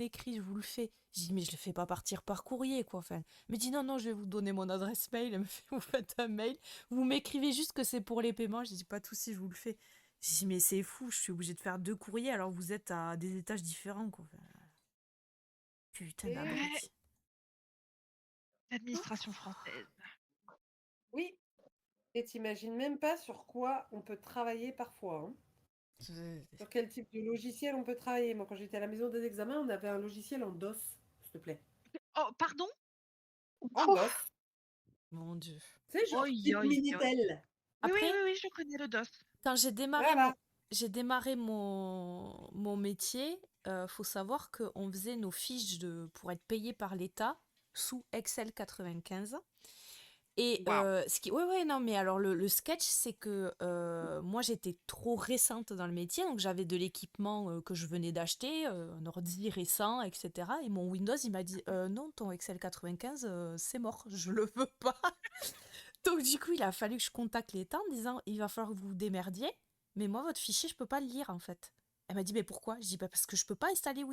écrit, je vous le fais. Je dis, mais je le fais pas partir par courrier, quoi. Enfin, elle me dit, non, non, je vais vous donner mon adresse mail. Elle me fait, vous faites un mail. Vous m'écrivez juste que c'est pour les paiements. Je dis, pas de souci, je vous le fais. Je dis, mais c'est fou, je suis obligée de faire 2 courriers alors que vous êtes à des étages différents, quoi. Enfin, putain Ouais, d'abruti. l'administration française. Oui, et t'imagines même pas sur quoi on peut travailler parfois, hein. Sur quel type de logiciel on peut travailler. Moi, quand j'étais à la maison des examens, on avait un logiciel en DOS, s'il te plaît. Oh, pardon? En Pouf! DOS. Mon Dieu. Tu sais, genre Oi, type oi, oi. Minitel. Oui, oui, Après, oui, oui, je connais le DOS. quand Voilà. j'ai démarré mon métier, faut savoir qu'on faisait nos fiches pour être payé par l'État sous Excel 95. Et Waouh. ouais, ouais, non, mais alors le sketch, c'est que moi j'étais trop récente dans le métier, donc j'avais de l'équipement que je venais d'acheter, un ordi récent, etc. Et mon Windows, il m'a dit non, ton Excel 95, c'est mort, je le veux pas. Donc du coup, il a fallu que je contacte l'État en disant il va falloir que vous vous démerdiez, mais moi votre fichier, je peux pas le lire en fait. Elle m'a dit mais pourquoi? Je dis bah parce que je peux pas installer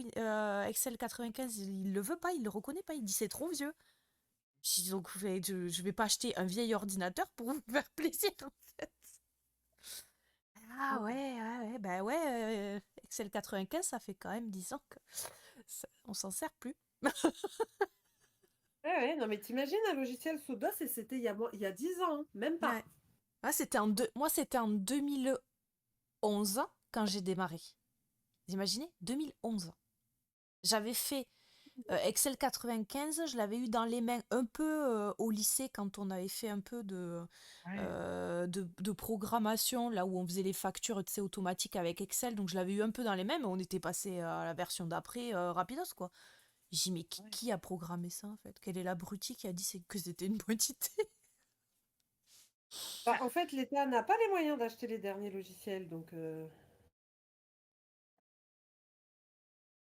Excel 95, il le veut pas, il le reconnaît pas, il dit c'est trop vieux. Je dis donc je vais pas acheter un vieil ordinateur pour vous faire plaisir en fait. Ah ouais, ouais, ouais, bah ouais, Excel 95, ça fait quand même 10 ans que on s'en sert plus. Ouais, ouais, non, mais t'imagines un logiciel sous DOS et c'était il y a 10 ans, hein, même pas. Ouais. Ah, moi, c'était en 2011 quand j'ai démarré. Vous imaginez? 2011. J'avais fait Excel 95, je l'avais eu dans les mains un peu au lycée quand on avait fait un peu Ouais. de programmation, là où on faisait les factures, tu sais, automatiques avec Excel. Donc je l'avais eu un peu dans les mains, mais on était passé à la version d'après, rapidos, quoi. J'ai dit, mais Ouais. qui a programmé ça, en fait? Quel est l'abruti qui a dit que c'était une bonne idée? Bah, en fait, l'État n'a pas les moyens d'acheter les derniers logiciels, donc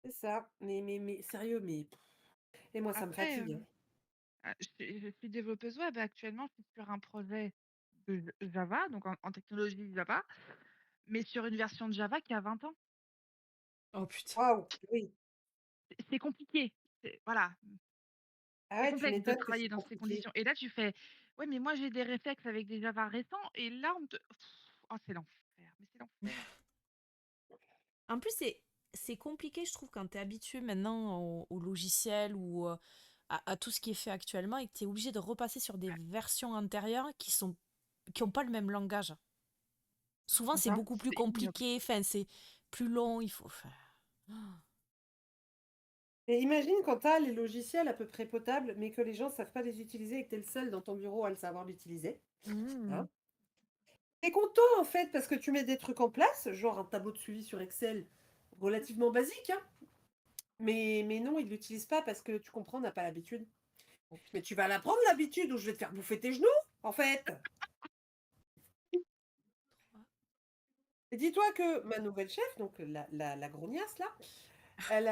c'est ça. Mais sérieux, mais et moi, ça me Après, fatigue, hein. je suis développeuse web. Actuellement, je suis sur un projet de Java, donc en technologie Java, mais sur une version de Java qui a 20 ans. Oh putain. Waouh, oui. C'est compliqué. Voilà, Ah c'est ouais, tu complexe de m'étonnes que c'est travailler dans ces compliqué. conditions. Et là, tu fais: «Ouais, mais moi, j'ai des réflexes avec des Java récents» et là, on te oh, c'est l'enfer, mais c'est l'enfer. En plus, c'est compliqué, je trouve, quand tu es habitué maintenant au logiciel ou à tout ce qui est fait actuellement et que tu es obligé de repasser sur des versions antérieures qui ont pas le même langage. Souvent, C'est c'est ça, beaucoup plus c'est ignoble. compliqué, enfin, c'est plus long, il faut faire. Et imagine quand tu as les logiciels à peu près potables, mais que les gens ne savent pas les utiliser et que tu es le seul dans ton bureau à le savoir l'utiliser, Mmh. hein. Tu es content en fait parce que tu mets des trucs en place, genre un tableau de suivi sur Excel relativement basique, hein. Mais non, ils ne l'utilisent pas parce que tu comprends, on n'a pas l'habitude. Oh Mais putain. tu vas l'apprendre l'habitude ou je vais te faire bouffer tes genoux, en fait. Et dis-toi que ma nouvelle chef, donc la grognasse là, elle